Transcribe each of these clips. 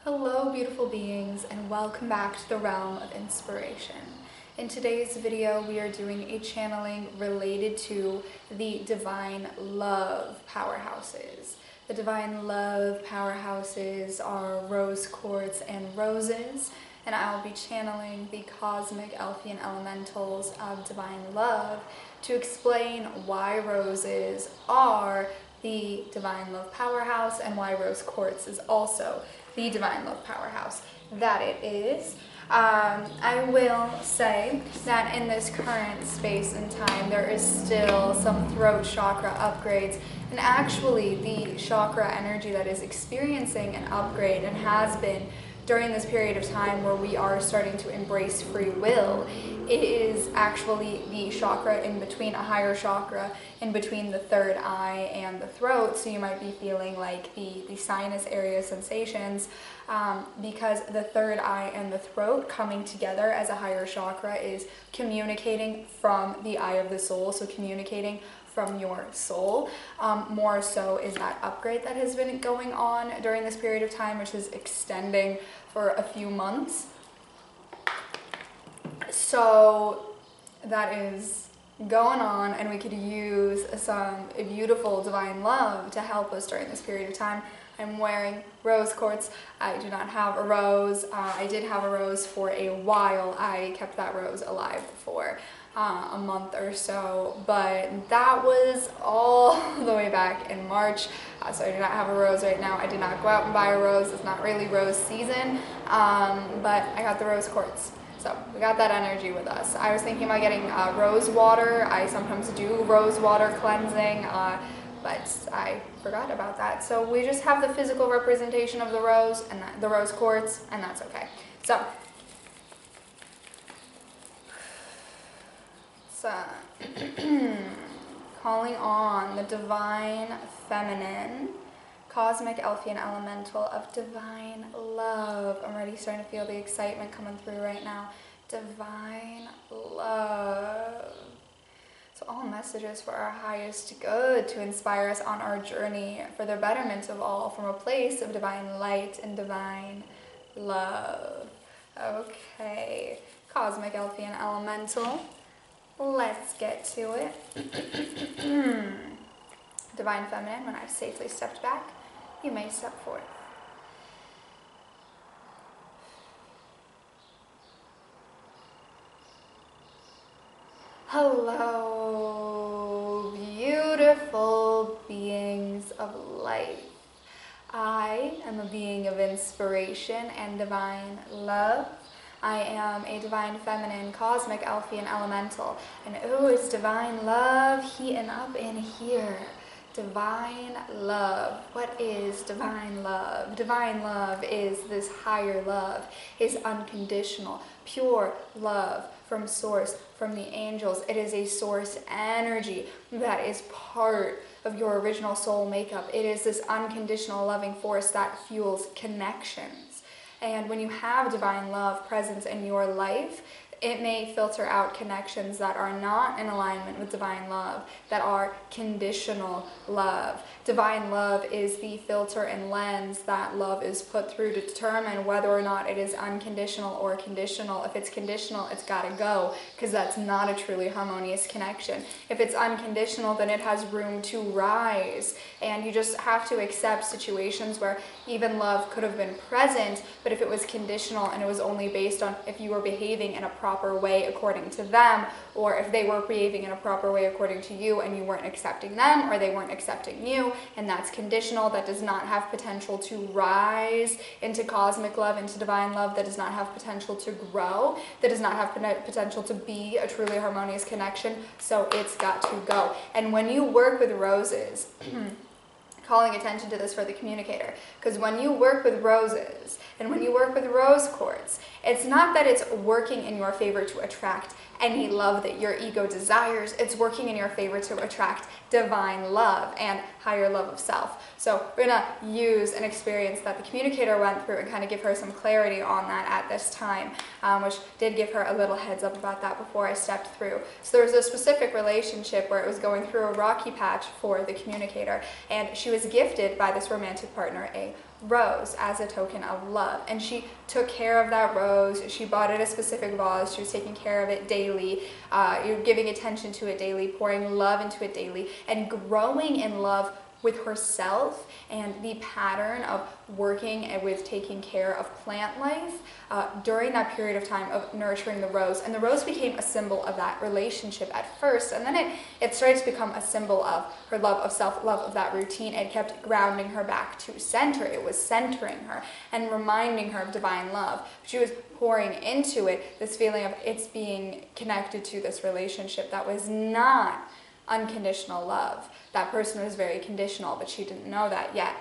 Hello beautiful beings, and welcome back to the realm of inspiration. In today's video we are doing a channeling related to the Divine Love Powerhouses. The Divine Love Powerhouses are rose quartz and roses, and I'll be channeling the cosmic Elfian elementals of Divine Love to explain why roses are the Divine Love Powerhouse and why rose quartz is also the Divine Love Powerhouse that it is. I will say that in this current space and time there is still some throat chakra upgrades, and actually the chakra energy that is experiencing an upgrade and has been during this period of time where we are starting to embrace free will, it is actually the chakra in between, a higher chakra in between the third eye and the throat. So you might be feeling like the sinus area sensations because the third eye and the throat coming together as a higher chakra is communicating from the eye of the soul, so communicating from your soul. More so is that upgrade that has been going on during this period of time, which is extending for a few months. So that is going on, and we could use some beautiful divine love to help us during this period of time. I'm wearing rose quartz. I do not have a rose. I did have a rose for a while. I kept that rose alive for a month or so, but that was all the way back in March. So I do not have a rose right now. I did not go out and buy a rose. It's not really rose season, but I got the rose quartz. So we got that energy with us. I was thinking about getting rose water. I sometimes do rose water cleansing, but I forgot about that. So we just have the physical representation of the rose and the rose quartz, and that's okay. So calling on the divine feminine, cosmic Elfian elemental of divine love. I'm already starting to feel the excitement coming through right now. Divine love. So all messages for our highest good to inspire us on our journey for the betterment of all from a place of divine light and divine love. Okay, cosmic Elfian elemental. Let's get to it. Divine feminine, when I've safely stepped back, you may step forth. Hello, beautiful beings of light. I am a being of inspiration and divine love. I am a divine feminine, cosmic Elfian elemental. And oh, it's divine love heating up in here. Divine love. What is divine love? Divine love is this higher love, is unconditional, pure love from source, from the angels. It is a source energy that is part of your original soul makeup. It is this unconditional loving force that fuels connections. And when you have divine love presence in your life, it may filter out connections that are not in alignment with divine love, that are conditional love. Divine love is the filter and lens that love is put through to determine whether or not it is unconditional or conditional. If it's conditional, it's got to go, because that's not a truly harmonious connection. If it's unconditional, then it has room to rise, and you just have to accept situations where even love could have been present, but if it was conditional and it was only based on if you were behaving in a proper way according to them, or if they were behaving in a proper way according to you and you weren't accepting them, or they weren't accepting you, and that's conditional, that does not have potential to rise into cosmic love, into divine love, that does not have potential to grow, that does not have potential to be a truly harmonious connection, so it's got to go. And when you work with roses, calling attention to this for the communicator, because when you work with roses and when you work with rose quartz, it's not that it's working in your favor to attract any love that your ego desires. It's working in your favor to attract divine love and higher love of self. So we're going to use an experience that the communicator went through and kind of give her some clarity on that at this time, which did give her a little heads up about that before I stepped through. So there was a specific relationship where it was going through a rocky patch for the communicator, and she was gifted by this romantic partner a rose as a token of love, and she took care of that rose. She bought it a specific vase. She was taking care of it daily, you're giving attention to it daily, pouring love into it daily, and growing in love with herself and the pattern of working and with taking care of plant life during that period of time of nurturing the rose. And the rose became a symbol of that relationship at first, and then it started to become a symbol of her love of self, love of that routine. It kept grounding her back to center. It was centering her and reminding her of divine love. She was pouring into it this feeling of it's being connected to this relationship that was not unconditional love. That person was very conditional, but she didn't know that yet.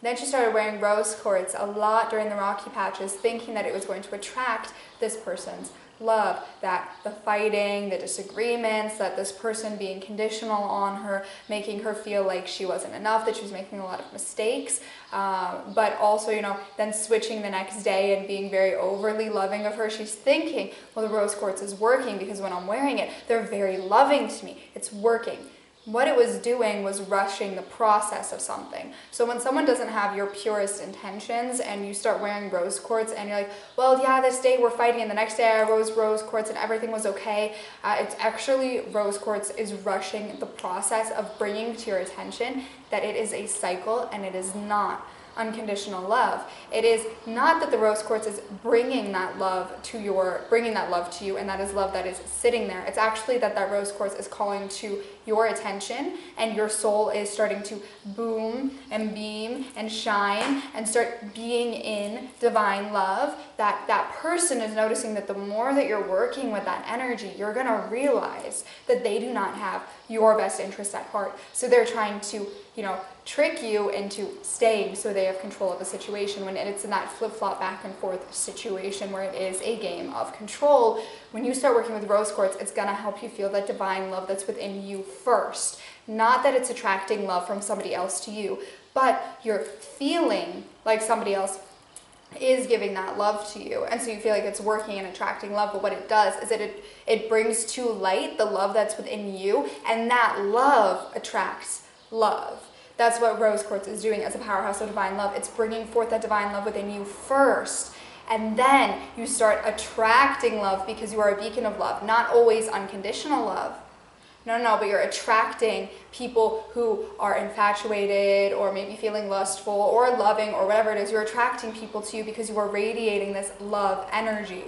Then she started wearing rose quartz a lot during the rocky patches, thinking that it was going to attract this person's love, that the fighting, the disagreements, that this person being conditional on her, making her feel like she wasn't enough, that she was making a lot of mistakes, but also, then switching the next day and being very overly loving of her. She's thinking, well, the rose quartz is working because when I'm wearing it, they're very loving to me. It's working. What it was doing was rushing the process of something. So when someone doesn't have your purest intentions and you start wearing rose quartz and you're like, well, yeah, this day we're fighting and the next day I rose quartz and everything was okay. It's actually, rose quartz is rushing the process of bringing to your attention that it is a cycle and it is not unconditional love. It is not that the rose quartz is bringing that love to you, and that is love that is sitting there. It's actually that rose quartz is calling to your attention, and your soul is starting to boom and beam and shine and start being in divine love. That person is noticing that the more that you're working with that energy, you're going to realize that they do not have your best interest at heart. So they're trying to, trick you into staying so they have control of the situation, when it's in that flip-flop back and forth situation where it is a game of control. When you start working with rose quartz, it's going to help you feel that divine love that's within you first. Not that it's attracting love from somebody else to you, but you're feeling like somebody else is giving that love to you, and so you feel like it's working and attracting love. But what it does is that it brings to light the love that's within you, and that love attracts love. That's what rose quartz is doing as a powerhouse of divine love. It's bringing forth that divine love within you first, and then you start attracting love because you are a beacon of love. Not always unconditional love. No, but you're attracting people who are infatuated or maybe feeling lustful or loving or whatever it is. You're attracting people to you because you are radiating this love energy.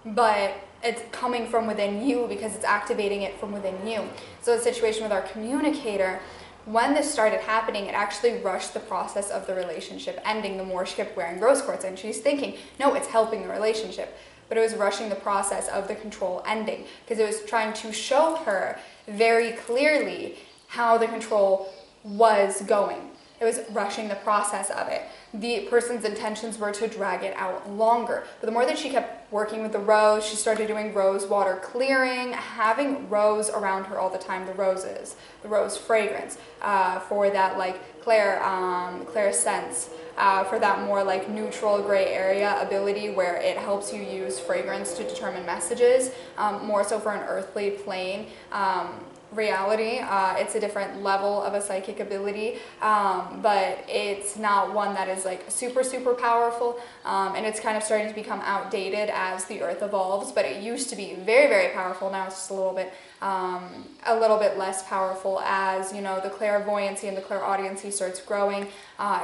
But it's coming from within you because it's activating it from within you. So the situation with our communicator, when this started happening, it actually rushed the process of the relationship ending the more she kept wearing rose quartz. And she's thinking, no, it's helping the relationship. But it was rushing the process of the control ending because it was trying to show her very clearly how the control was going. It was rushing the process of it. The person's intentions were to drag it out longer. But the more that she kept working with the rose, she started doing rose water clearing, having rose around her all the time, the roses, the rose fragrance, for that Claire sense, for that more like neutral gray area ability where it helps you use fragrance to determine messages, more so for an earthly plane reality. It's a different level of a psychic ability, but it's not one that is like super powerful, and it's kind of starting to become outdated as the earth evolves. But it used to be very powerful. Now it's just a little bit less powerful as the clairvoyancy and the clairaudiency starts growing.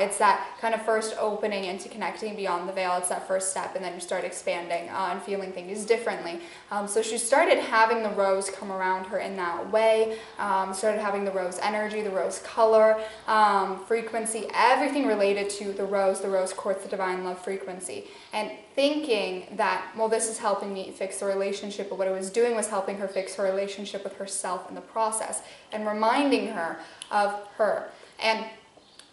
It's that kind of first opening into connecting beyond the veil. It's that first step, and then you start expanding and feeling things differently. So she started having the rose come around her in that way. Started having the rose energy, the rose color, frequency, everything related to the rose quartz, the divine love frequency, and thinking that, well, this is helping me fix the relationship. But what it was doing was helping her fix her relationship with herself in the process and reminding her of her. And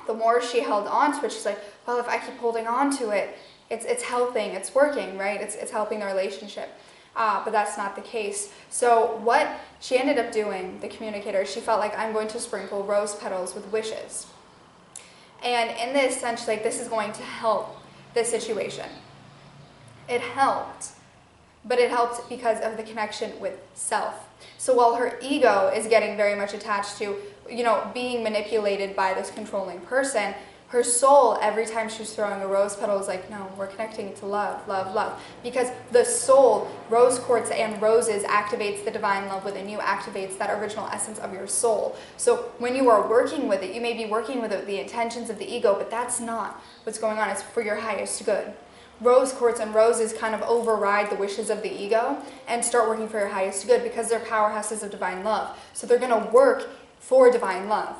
the more she held on to it, she's like, well, if I keep holding on to it, it's helping, it's working, right? It's helping the relationship. But that's not the case. So what she ended up doing, the communicator, she felt like, I'm going to sprinkle rose petals with wishes. And in this sense, like, this is going to help this situation. It helped, but it helped because of the connection with self. So while her ego is getting very much attached to, being manipulated by this controlling person, Her soul, every time she was throwing a rose petal, was like, no, we're connecting it to love, love, love. Because the soul, rose quartz and roses, activates the divine love within you, activates that original essence of your soul. So when you are working with it, you may be working with it with the intentions of the ego, but that's not what's going on. It's for your highest good. Rose quartz and roses kind of override the wishes of the ego and start working for your highest good because they're powerhouses of divine love. So they're going to work for divine love.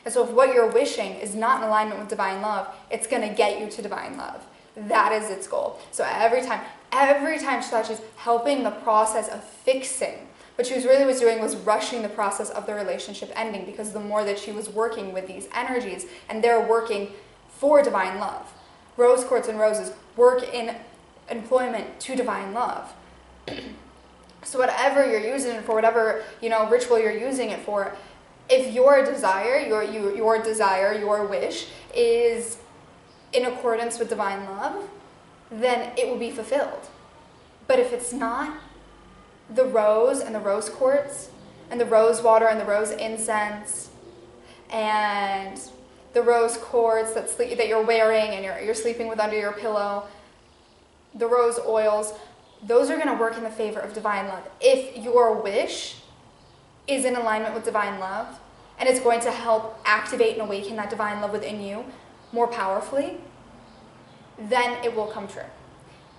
And so if what you're wishing is not in alignment with divine love, it's going to get you to divine love. That is its goal. So every time she thought she's helping the process of fixing, what she was doing was rushing the process of the relationship ending, because the more that she was working with these energies, and they're working for divine love. Rose quartz and roses work in employment to divine love. So whatever you're using it for, whatever, ritual you're using it for, if your desire, your wish is in accordance with divine love, then it will be fulfilled. But if it's not, the rose and the rose quartz and the rose water and the rose incense and the rose quartz that you're wearing and you're sleeping with under your pillow, the rose oils, those are going to work in the favor of divine love. If your wish is in alignment with divine love, and it's going to help activate and awaken that divine love within you more powerfully, then it will come true.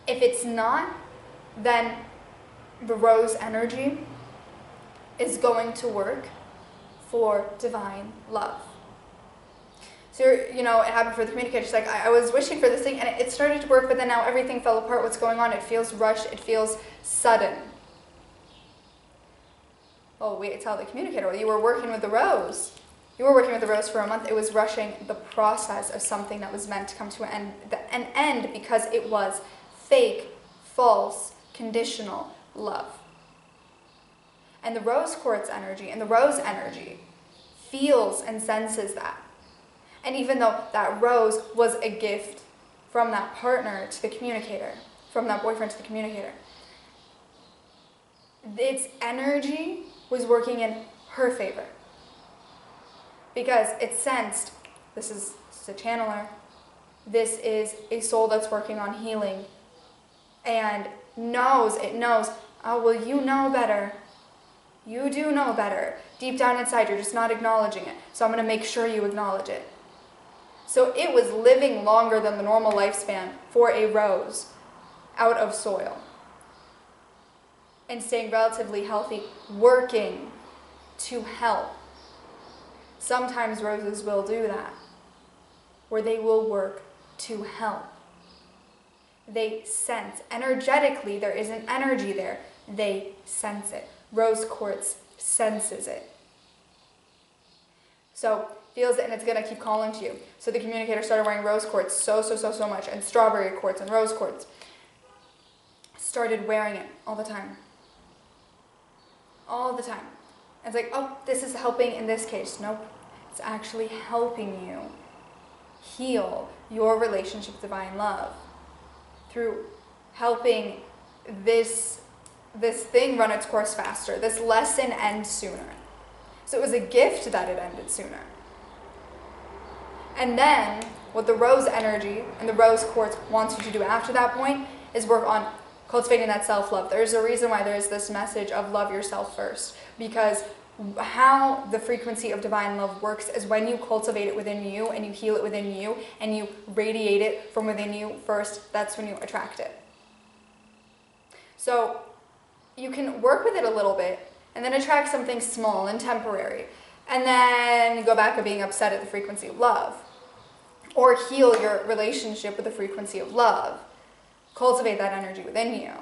If it's not, then the rose energy is going to work for divine love. So, it happened for the communicator. She's like, I was wishing for this thing, and it started to work, but then now everything fell apart. What's going on? It feels rushed. It feels sudden. Oh, we tell the communicator, well, you were working with the rose. You were working with the rose for a month. It was rushing the process of something that was meant to come to an end because it was fake, false, conditional love. And the rose quartz energy and the rose energy feels and senses that. And even though that rose was a gift from that partner to the communicator, from that boyfriend to the communicator, its energy was working in her favor. Because it sensed, this is a channeler, this is a soul that's working on healing, and it knows, oh, well, you know better. You do know better. Deep down inside, you're just not acknowledging it. So I'm going to make sure you acknowledge it. So it was living longer than the normal lifespan for a rose out of soil and staying relatively healthy, working to help. Sometimes roses will do that, where they will work to help. They sense. Energetically, there is an energy there. They sense it. Rose quartz senses it. So feels it, and it's going to keep calling to you. So the communicator started wearing rose quartz so much, and strawberry quartz and rose quartz. Started wearing it all the time. All the time. And it's like, oh, this is helping in this case. Nope. It's actually helping you heal your relationship with divine love through helping this thing run its course faster, this lesson end sooner. So it was a gift that it ended sooner. And then what the rose energy and the rose quartz wants you to do after that point is work on cultivating that self-love. There's a reason why there's this message of love yourself first, because how the frequency of divine love works is when you cultivate it within you and you heal it within you and you radiate it from within you first, that's when you attract it. So you can work with it a little bit and then attract something small and temporary, and then go back to being upset at the frequency of love, or heal your relationship with the frequency of love. Cultivate that energy within you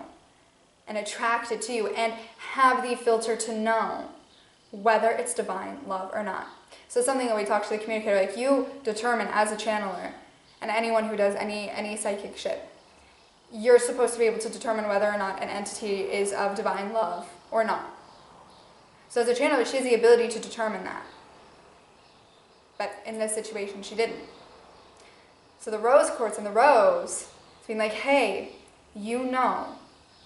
and attract it to you, and have the filter to know whether it's divine love or not. So something that we talk to the communicator, like, you determine as a channeler, and anyone who does any psychic shit, you're supposed to be able to determine whether or not an entity is of divine love or not. So as a channeler, she has the ability to determine that. But in this situation, she didn't. So the rose quartz and the rose, it's being like, hey, you know,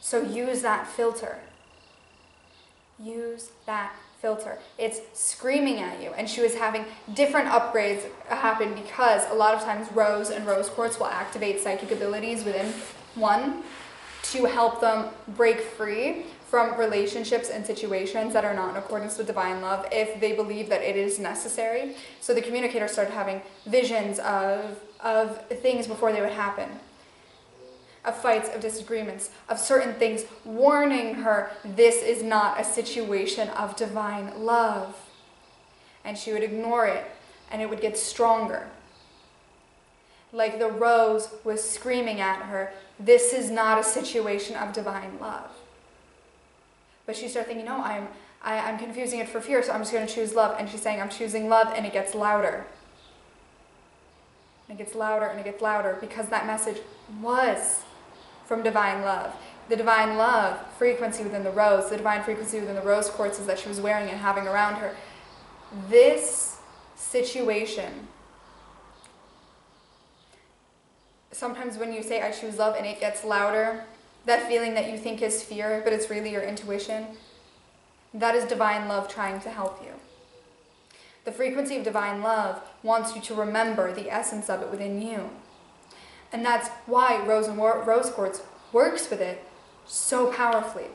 so use that filter. Use that filter. It's screaming at you. And she was having different upgrades happen because a lot of times rose and rose quartz will activate psychic abilities within one to help them break free from relationships and situations that are not in accordance with divine love if they believe that it is necessary. So the communicator started having visions of things before they would happen, of fights, of disagreements, of certain things, warning her this is not a situation of divine love. And she would ignore it, and it would get stronger. Like the rose was screaming at her, this is not a situation of divine love. But she started thinking, no, I'm confusing it for fear, so I'm just going to choose love. And she's saying, I'm choosing love, and it gets louder. And it gets louder, and it gets louder, because that message was from divine love. The divine love frequency within the rose, the divine frequency within the rose quartzes that she was wearing and having around her. This situation, sometimes when you say, I choose love, and it gets louder, that feeling that you think is fear, but it's really your intuition, that is divine love trying to help you. The frequency of divine love wants you to remember the essence of it within you. And that's why rose and rose quartz works with it so powerfully.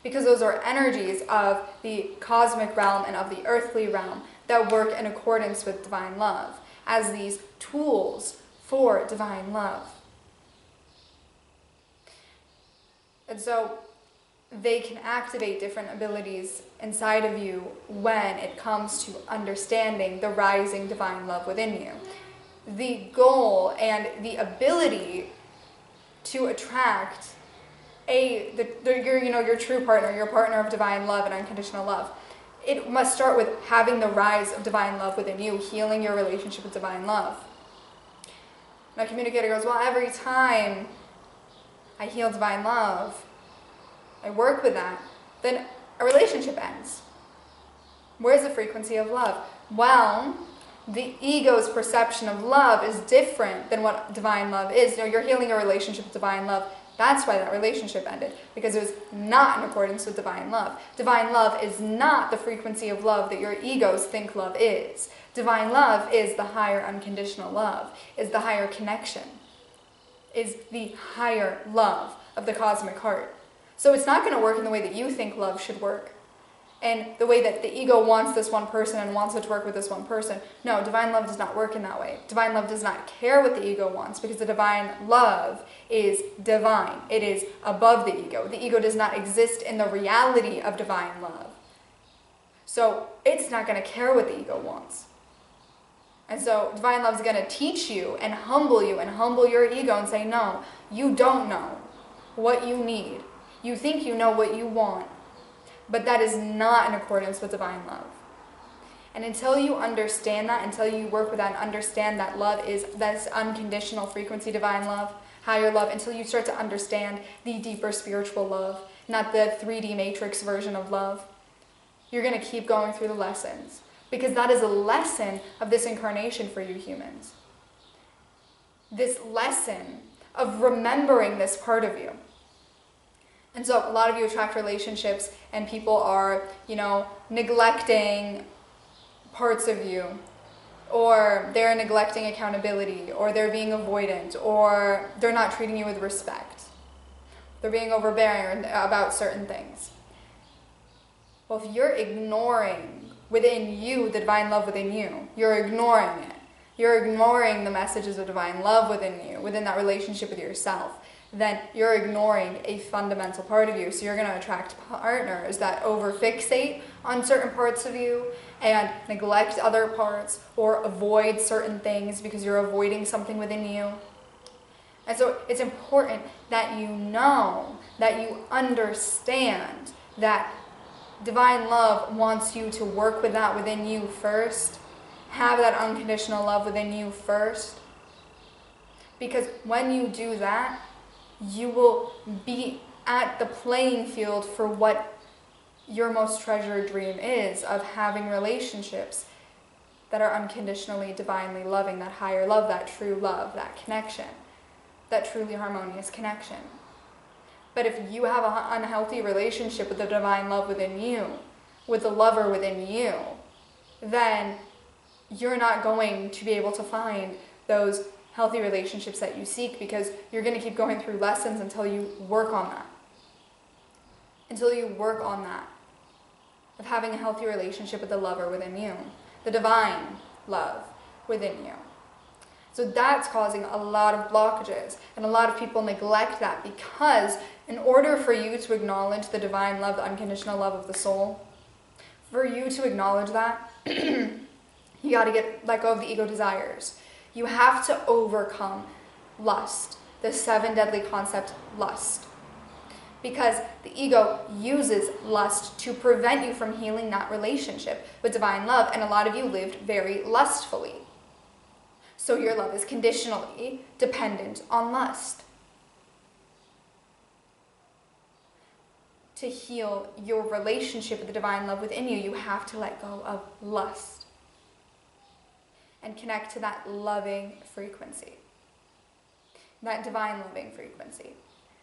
Because those are energies of the cosmic realm and of the earthly realm that work in accordance with divine love as these tools for divine love. And so they can activate different abilities inside of you when it comes to understanding the rising divine love within you. The goal and the ability to attract your true partner, your partner of divine love and unconditional love. It must start with having the rise of divine love within you, healing your relationship with divine love. My communicator goes, well, every time I heal divine love, I work with that, then a relationship ends. Where's the frequency of love? Well, the ego's perception of love is different than what divine love is. You're healing a relationship with divine love. That's why that relationship ended, because it was not in accordance with divine love. Divine love is not the frequency of love that your egos think love is. Divine love is the higher unconditional love, is the higher connection, is the higher love of the cosmic heart. So it's not going to work in the way that you think love should work, and the way that the ego wants this one person and wants it to work with this one person. No, divine love does not work in that way. Divine love does not care what the ego wants, because the divine love is divine. It is above the ego. The ego does not exist in the reality of divine love. So it's not going to care what the ego wants. And so divine love is going to teach you and humble your ego and say, no, you don't know what you need. You think you know what you want, but that is not in accordance with divine love. And until you understand that, until you work with that and understand that love is this unconditional frequency, divine love, higher love, until you start to understand the deeper spiritual love, not the 3D matrix version of love, you're going to keep going through the lessons. Because that is a lesson of this incarnation for you humans. This lesson of remembering this part of you. And so a lot of you attract relationships and people are, neglecting parts of you, or they're neglecting accountability, or they're being avoidant, or they're not treating you with respect. They're being overbearing about certain things. Well, if you're ignoring within you the divine love within you, you're ignoring it. You're ignoring the messages of divine love within you, within that relationship with yourself. Then you're ignoring a fundamental part of you. So you're going to attract partners that over-fixate on certain parts of you and neglect other parts or avoid certain things because you're avoiding something within you. And so it's important that you know, that you understand that divine love wants you to work with that within you first. Have that unconditional love within you first. Because when you do that, you will be at the playing field for what your most treasured dream is, of having relationships that are unconditionally, divinely loving, that higher love, that true love, that connection, that truly harmonious connection. But if you have an unhealthy relationship with the divine love within you, with the lover within you, then you're not going to be able to find those healthy relationships that you seek, because you're going to keep going through lessons until you work on that. Until you work on that, of having a healthy relationship with the lover within you, the divine love within you. So that's causing a lot of blockages, and a lot of people neglect that, because in order for you to acknowledge the divine love, the unconditional love of the soul, for you to acknowledge that, you got to let go of the ego desires. You have to overcome lust, the 7 deadly concept, lust. Because the ego uses lust to prevent you from healing that relationship with divine love, and a lot of you lived very lustfully. So your love is conditionally dependent on lust. To heal your relationship with the divine love within you, you have to let go of lust and connect to that loving frequency, that divine loving frequency.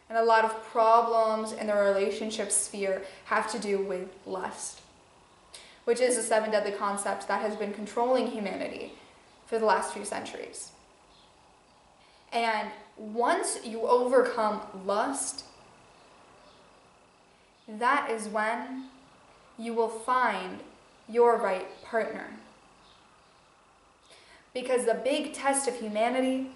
And a lot of problems in the relationship sphere have to do with lust, which is a 7 deadly concept that has been controlling humanity for the last few centuries. And once you overcome lust, that is when you will find your right partner. Because the big test of humanity,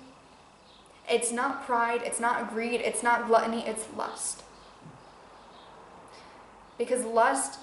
it's not pride, it's not greed, it's not gluttony, it's lust. Because lust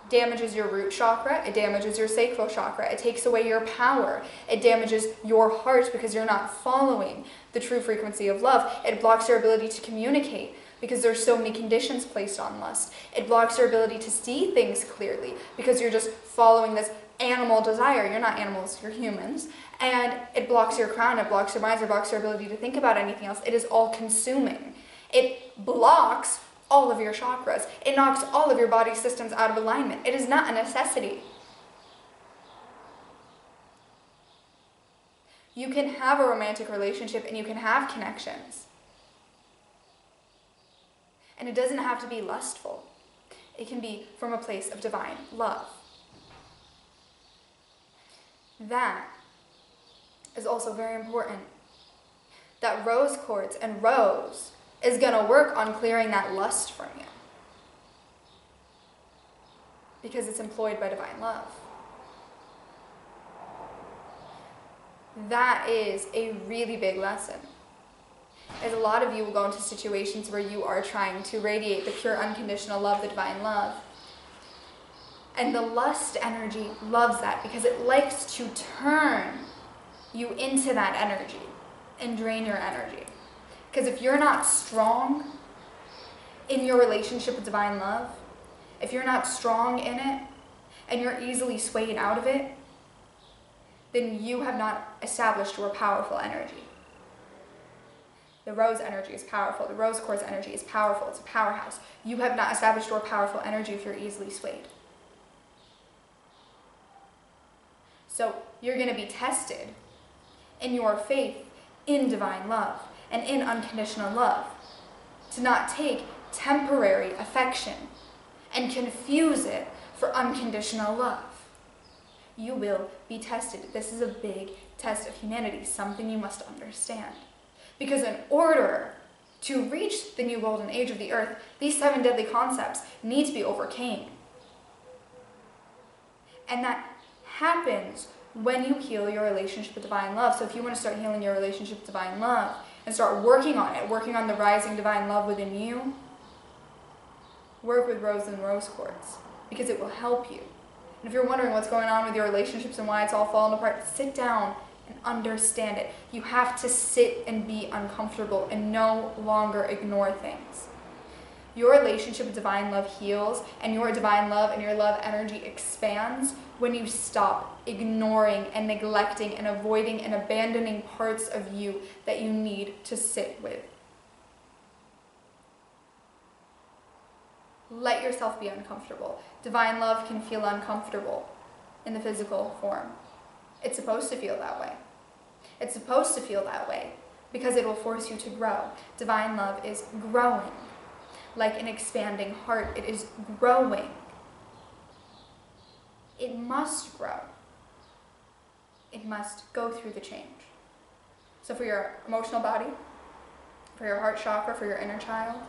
damages your root chakra, it damages your sacral chakra, it takes away your power, it damages your heart because you're not following the true frequency of love. It blocks your ability to communicate because there's so many conditions placed on lust. It blocks your ability to see things clearly because you're just following this animal desire. You're not animals, you're humans. And it blocks your crown, it blocks your mind, it blocks your ability to think about anything else. It is all consuming. It blocks all of your chakras. It knocks all of your body systems out of alignment. It is not a necessity. You can have a romantic relationship and you can have connections. And it doesn't have to be lustful. It can be from a place of divine love. That is also very important. That rose quartz and rose is going to work on clearing that lust from you, because it's employed by divine love. That is a really big lesson. As a lot of you will go into situations where you are trying to radiate the pure unconditional love, the divine love. And the lust energy loves that because it likes to turn you into that energy and drain your energy. Because if you're not strong in your relationship with divine love, if you're not strong in it, and you're easily swayed out of it, then you have not established your powerful energy. The rose energy is powerful. The rose quartz energy is powerful. It's a powerhouse. You have not established your powerful energy if you're easily swayed. So you're going to be tested in your faith in divine love and in unconditional love, to not take temporary affection and confuse it for unconditional love. You will be tested. This is a big test of humanity, something you must understand. Because in order to reach the new golden age of the earth, these 7 deadly concepts need to be overcame. And that happens when you heal your relationship with divine love. So if you want to start healing your relationship with divine love and start working on it, working on the rising divine love within you, work with rose and rose quartz, because it will help you. And if you're wondering what's going on with your relationships and why it's all falling apart, sit down and understand it. You have to sit and be uncomfortable and no longer ignore things. Your relationship with divine love heals, and your divine love and your love energy expands when you stop ignoring and neglecting and avoiding and abandoning parts of you that you need to sit with. Let yourself be uncomfortable. Divine love can feel uncomfortable in the physical form. It's supposed to feel that way. It's supposed to feel that way because it will force you to grow. Divine love is growing. Like an expanding heart, it is growing. it must grow. It must go through the change. So for your emotional body, for your heart chakra, for your inner child,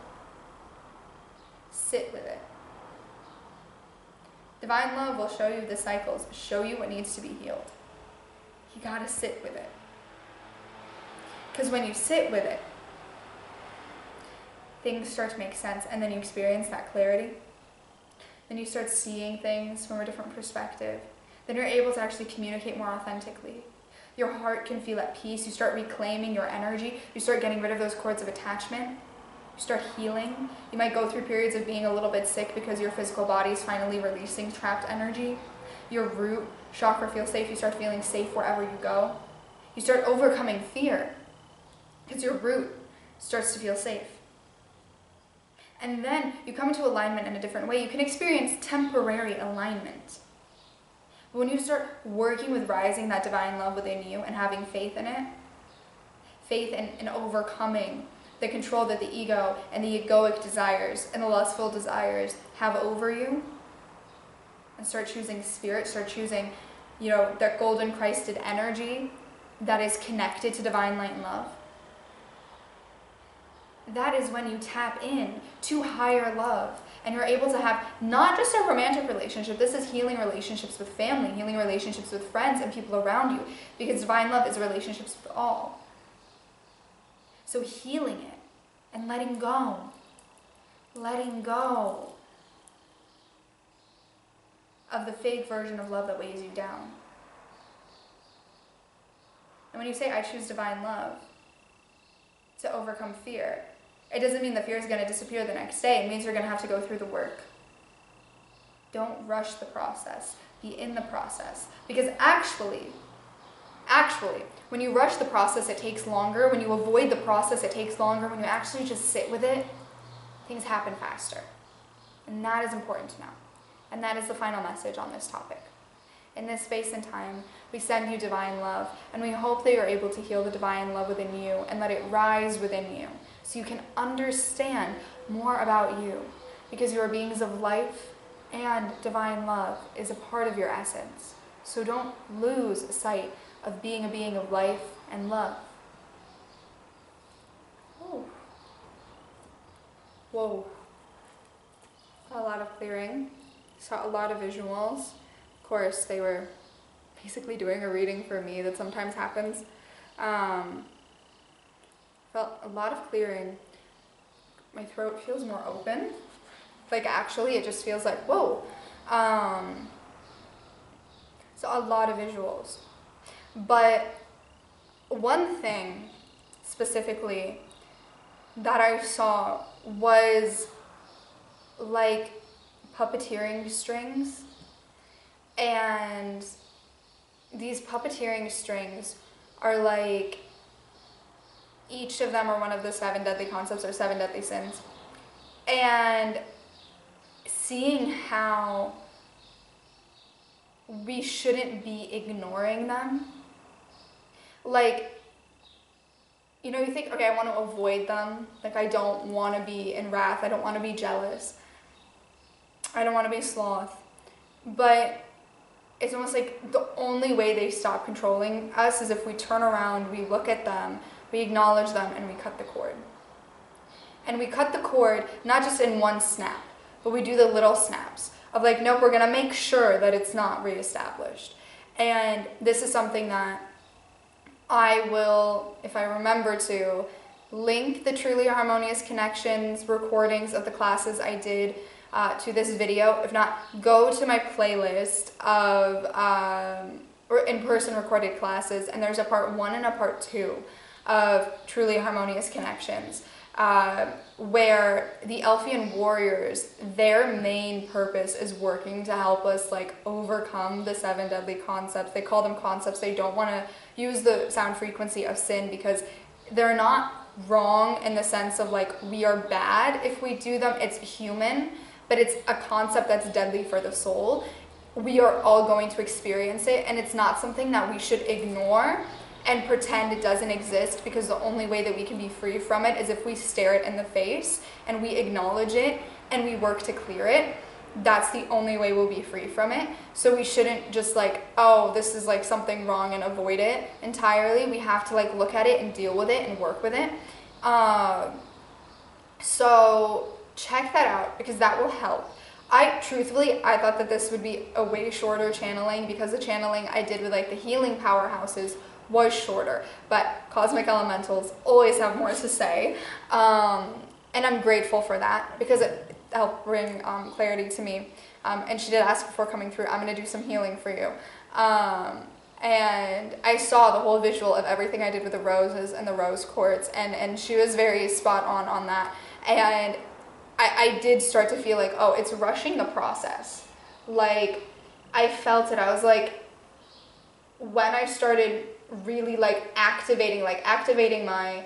sit with it. Divine love will show you the cycles, show you what needs to be healed. You gotta sit with it. Because when you sit with it, things start to make sense, and then you experience that clarity. Then you start seeing things from a different perspective. Then you're able to actually communicate more authentically. Your heart can feel at peace. You start reclaiming your energy. You start getting rid of those cords of attachment. You start healing. You might go through periods of being a little bit sick because your physical body is finally releasing trapped energy. Your root chakra feels safe. You start feeling safe wherever you go. You start overcoming fear because your root starts to feel safe. And then you come into alignment in a different way. You can experience temporary alignment. But when you start working with rising that divine love within you and having faith in it, faith in overcoming the control that the ego and the egoic desires and the lustful desires have over you, and start choosing spirit, start choosing, that golden Christed energy that is connected to divine light and love, that is when you tap in to higher love, and you're able to have not just a romantic relationship. This is healing relationships with family, healing relationships with friends and people around you, because divine love is relationships with all. So healing it and letting go of the fake version of love that weighs you down. And when you say, I choose divine love to overcome fear, it doesn't mean the fear is going to disappear the next day. It means you're going to have to go through the work. Don't rush the process. Be in the process. Because actually, when you rush the process, it takes longer. When you avoid the process, it takes longer. When you actually just sit with it, things happen faster. And that is important to know. And that is the final message on this topic. In this space and time, we send you divine love, and we hope that you're able to heal the divine love within you and let it rise within you so you can understand more about you, because you are beings of life and divine love is a part of your essence. So don't lose sight of being a being of life and love. Oh. Whoa. A lot of clearing. Saw a lot of visuals. Of course, they were basically doing a reading for me. That sometimes happens. Felt a lot of clearing. My throat feels more open. Like actually, it just feels like, whoa. So a lot of visuals. But one thing specifically that I saw was like puppeteering strings. And these puppeteering strings are like, each of them are one of the 7 deadly concepts or 7 deadly sins. And seeing how we shouldn't be ignoring them. Like, you think, okay, I want to avoid them. Like, I don't want to be in wrath. I don't want to be jealous. I don't want to be sloth. But it's almost like the only way they stop controlling us is if we turn around, we look at them, we acknowledge them, and we cut the cord. And we cut the cord not just in one snap, but we do the little snaps of like, nope, we're going to make sure that it's not reestablished. And this is something that I will, if I remember to, link the Truly Harmonious Connections recordings of the classes I did to this video. If not, go to my playlist of in-person recorded classes, and there's a part 1 and a part 2 of Truly Harmonious Connections, where the Elfian warriors, their main purpose is working to help us like overcome the 7 deadly concepts. They call them concepts. They don't want to use the sound frequency of sin because they're not wrong in the sense of like we are bad if we do them. It's human, but it's a concept that's deadly for the soul. We are all going to experience it, and it's not something that we should ignore and pretend it doesn't exist, because the only way that we can be free from it is if we stare it in the face and we acknowledge it and we work to clear it. that's the only way we'll be free from it. So we shouldn't just like, oh, this is like something wrong and avoid it entirely. We have to like look at it and deal with it and work with it. So check that out because that will help. I thought that this would be a way shorter channeling because the channeling I did with like the healing powerhouses was shorter, but cosmic elementals always have more to say. And I'm grateful for that because it helped bring clarity to me. And she did ask before coming through, I'm going to do some healing for you. And I saw the whole visual of everything I did with the roses and the rose quartz, and she was very spot on that. And I did start to feel like, oh, it's rushing the process. Like, I felt it. I was like, when I started really like activating my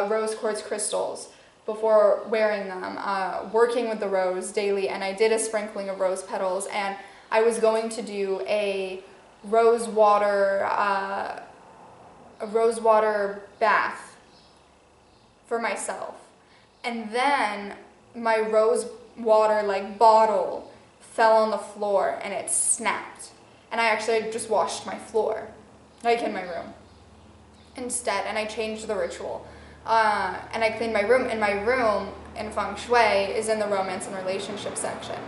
rose quartz crystals before wearing them, working with the rose daily, and I did a sprinkling of rose petals, and I was going to do a rose water bath for myself. And then my rose water like bottle fell on the floor and it snapped. And I actually just washed my floor, like in my room instead, and I changed the ritual. And I cleaned my room, and my room in Feng Shui is in the romance and relationship section,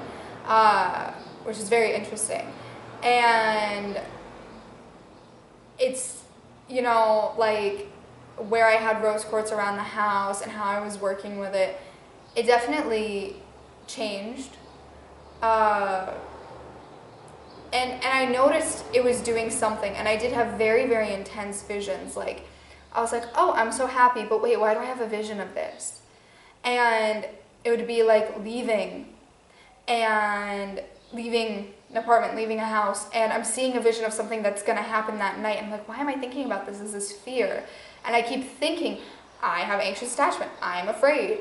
which is very interesting. And it's, you know, like where I had rose quartz around the house and how I was working with it, it definitely changed. And I noticed it was doing something, and I did have very, very intense visions. Like, I was like, oh, I'm so happy, but wait, why do I have a vision of this? And it would be like leaving an apartment, leaving a house, and I'm seeing a vision of something that's going to happen that night. I'm like, why am I thinking about this? Is this fear? And I keep thinking, I have anxious attachment. I'm afraid.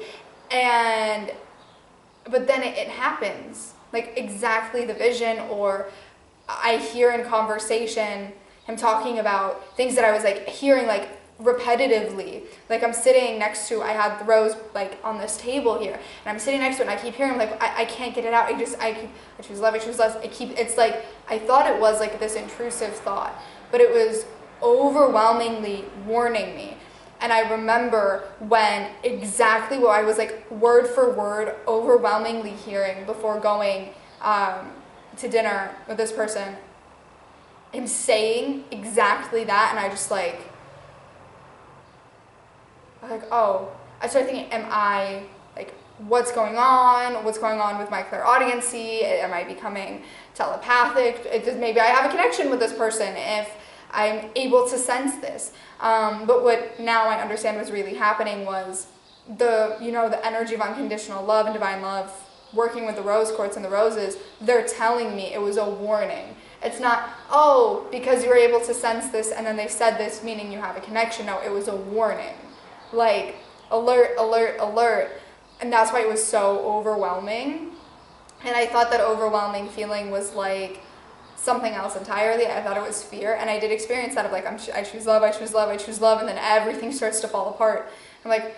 But then it happens, like exactly the vision, or I hear in conversation him talking about things that I was like hearing like repetitively. Like I'm sitting next to, I had the rose like on this table here, and I'm sitting next to it, and I keep hearing like, I can't get it out. I choose love, I choose love. It's like, I thought it was like this intrusive thought, but it was overwhelmingly warning me. And I remember when exactly what I was like word for word overwhelmingly hearing before going to dinner with this person, him saying exactly that, and I just like, oh, I started thinking, am I, like, what's going on? What's going on with my clairaudiency? Am I becoming telepathic? Maybe I have a connection with this person if I'm able to sense this. But what now I understand was really happening was the energy of unconditional love and divine love working with the rose quartz and the roses, they're telling me it was a warning. It's not, oh, because you're able to sense this and then they said this, meaning you have a connection. No, it was a warning. Like, alert, alert, alert. And that's why it was so overwhelming. And I thought that overwhelming feeling was like something else entirely. I thought it was fear. And I did experience that of like, I choose love, I choose love, I choose love. And then everything starts to fall apart. I'm like,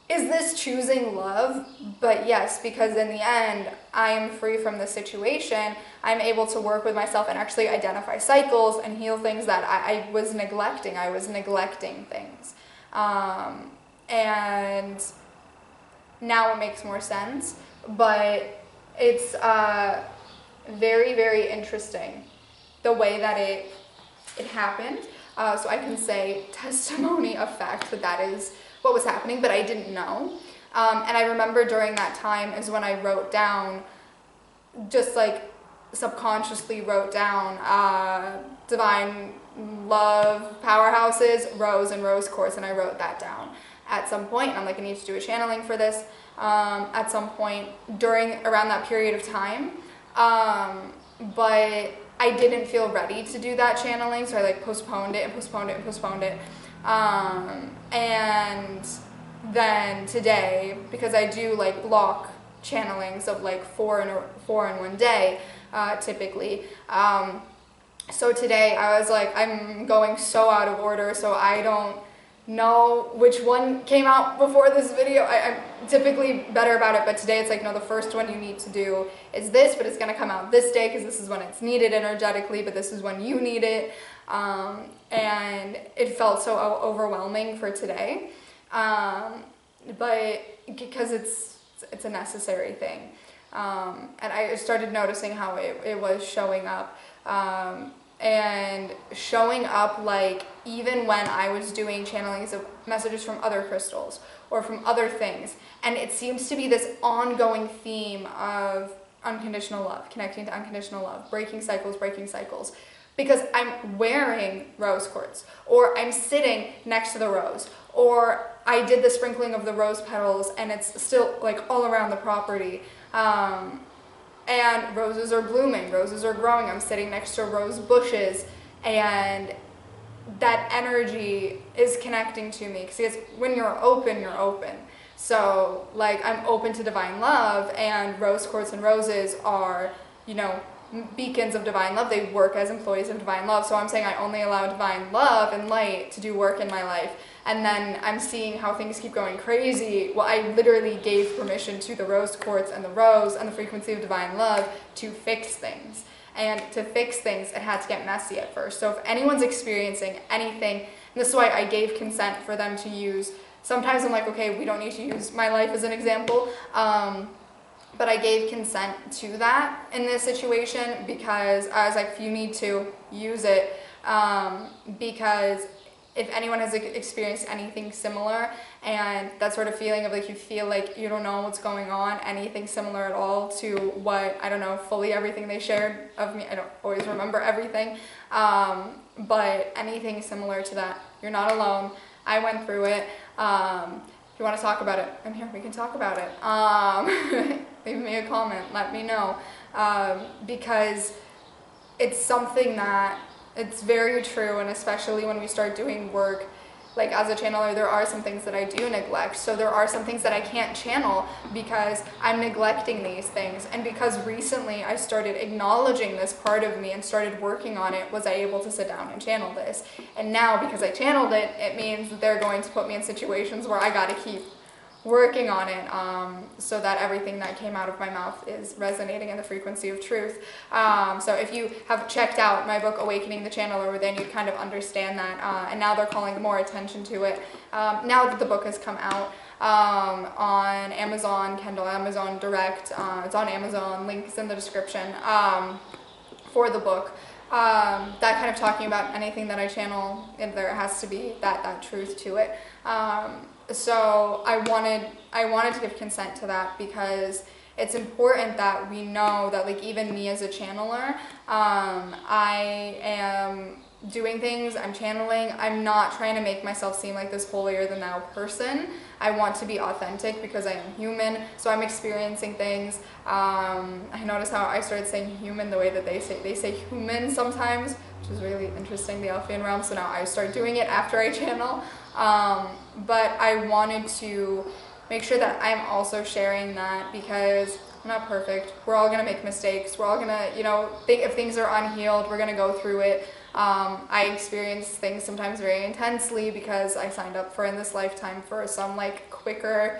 is this choosing love? But yes, because in the end, I am free from the situation. I'm able to work with myself and actually identify cycles and heal things that I was neglecting. I was neglecting things. And now it makes more sense, but it's very, very interesting the way that it happened. So I can say testimony of fact that is what was happening, but I didn't know. And I remember during that time is when I wrote down, just like subconsciously wrote down divine love, powerhouses, rose and rose quartz, and I wrote that down at some point. And I'm like, I need to do a channeling for this at some point around that period of time. But I didn't feel ready to do that channeling, so I like postponed it and postponed it and postponed it. And then today, because I do like block channelings of like four in one day, typically. So today I was like, I'm going so out of order, so I don't know which one came out before this video. I'm typically better about it, but today it's like, no, the first one you need to do is this, but it's going to come out this day because this is when it's needed energetically, but this is when you need it. And it felt so overwhelming for today, but because it's a necessary thing. And I started noticing how it was showing up. And showing up, like, even when I was doing channelings of messages from other crystals or from other things, and it seems to be this ongoing theme of unconditional love, connecting to unconditional love, breaking cycles, because I'm wearing rose quartz, or I'm sitting next to the rose, or I did the sprinkling of the rose petals and it's still like all around the property. And roses are blooming, roses are growing, I'm sitting next to rose bushes, and that energy is connecting to me. Because when you're open, you're open. So, like, I'm open to divine love, and rose quartz and roses are, you know, beacons of divine love. They work as employees of divine love. So I'm saying I only allow divine love and light to do work in my life. And then I'm seeing how things keep going crazy. Well, I literally gave permission to the rose quartz and the rose and the frequency of divine love to fix things. And to fix things, it had to get messy at first. So if anyone's experiencing anything, and this is why I gave consent for them to use, sometimes I'm like, okay, we don't need to use my life as an example, but I gave consent to that in this situation because I was like, if you need to, use it, because if anyone has experienced anything similar and that sort of feeling of like you feel like you don't know what's going on, anything similar at all to what, I don't know, fully everything they shared of me, I don't always remember everything, but anything similar to that, you're not alone. I went through it. If you want to talk about it, I'm here, we can talk about it. Leave me a comment, let me know, because it's something that it's very true, and especially when we start doing work, like as a channeler, there are some things that I do neglect. So there are some things that I can't channel because I'm neglecting these things. And because recently I started acknowledging this part of me and started working on it, was I able to sit down and channel this. And now because I channeled it, it means that they're going to put me in situations where I got to keep working on it, so that everything that came out of my mouth is resonating in the frequency of truth. So if you have checked out my book, Awakening the Channeler Within, you kind of understand that, and now they're calling more attention to it. Now that the book has come out on Amazon, Kindle, Amazon Direct, it's on Amazon, links in the description for the book. That kind of talking about anything that I channel, and there has to be that truth to it. So I wanted to give consent to that because it's important that we know that, like, even me as a channeler, I am doing things, I'm channeling, I'm not trying to make myself seem like this holier than thou person. I want to be authentic because I am human, so I'm experiencing things. I noticed how I started saying human the way that they say human sometimes, which is really interesting, the Elfian Realm, so now I start doing it after I channel. But I wanted to make sure that I'm also sharing that because I'm not perfect. We're all going to make mistakes. We're all going to, you know, if things are unhealed, we're going to go through it. I experience things sometimes very intensely because I signed up for in this lifetime for some like quicker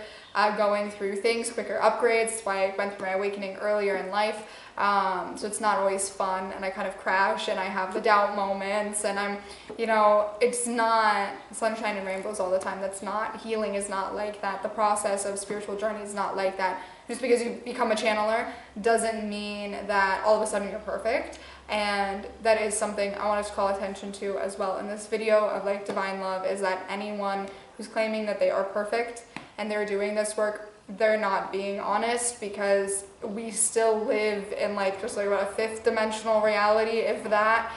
going through things, quicker upgrades. That's why I went through my awakening earlier in life. So it's not always fun, and I kind of crash and I have the doubt moments, and I'm, you know, it's not sunshine and rainbows all the time. That's not, healing is not like that. The process of spiritual journey is not like that. Just because you become a channeler doesn't mean that all of a sudden you're perfect. And that is something I wanted to call attention to as well in this video of like divine love, is that anyone who's claiming that they are perfect and they're doing this work, they're not being honest, because we still live in like just like what, a fifth dimensional reality, if that.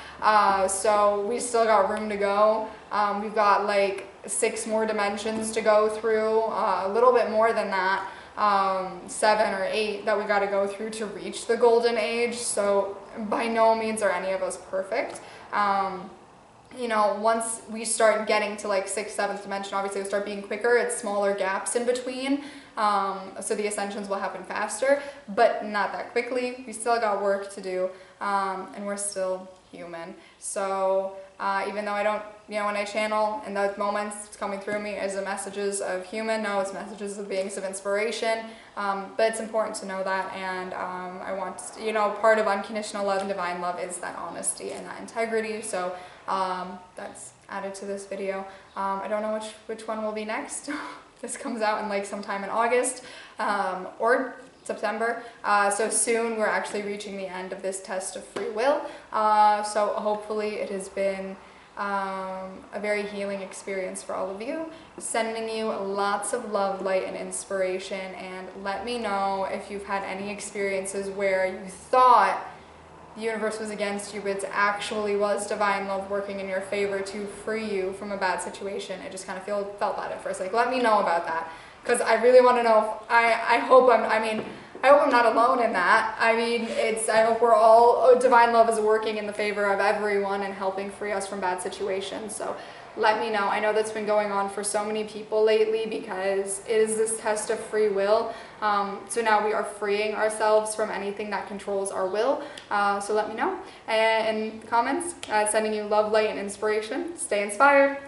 So we still got room to go. We've got like 6 more dimensions to go through, a little bit more than that, 7 or 8 that we got to go through to reach the golden age. So by no means are any of us perfect. You know, once we start getting to like 6th, 7th dimension, obviously it'll start being quicker. It's smaller gaps in between. So the ascensions will happen faster, but not that quickly. We still got work to do, and we're still human. So even though I don't, when I channel in those moments, it's coming through me as the messages of human. No, it's messages of beings of inspiration. But it's important to know that, and I want, part of unconditional love and divine love is that honesty and that integrity. So that's added to this video. I don't know which one will be next. This comes out in like sometime in August or September. So soon we're actually reaching the end of this test of free will. So hopefully it has been a very healing experience for all of you. Sending you lots of love, light, and inspiration, and let me know if you've had any experiences where you thought the universe was against you, but it actually was divine love working in your favor to free you from a bad situation. I just kind of felt that at first. Like, let me know about that, because I really want to know if I hope I'm not alone in that. I hope we're all, divine love is working in the favor of everyone and helping free us from bad situations. So let me know. I know that's been going on for so many people lately, because it is this test of free will. So now we are freeing ourselves from anything that controls our will. So let me know. And in the comments, sending you love, light, and inspiration. Stay inspired.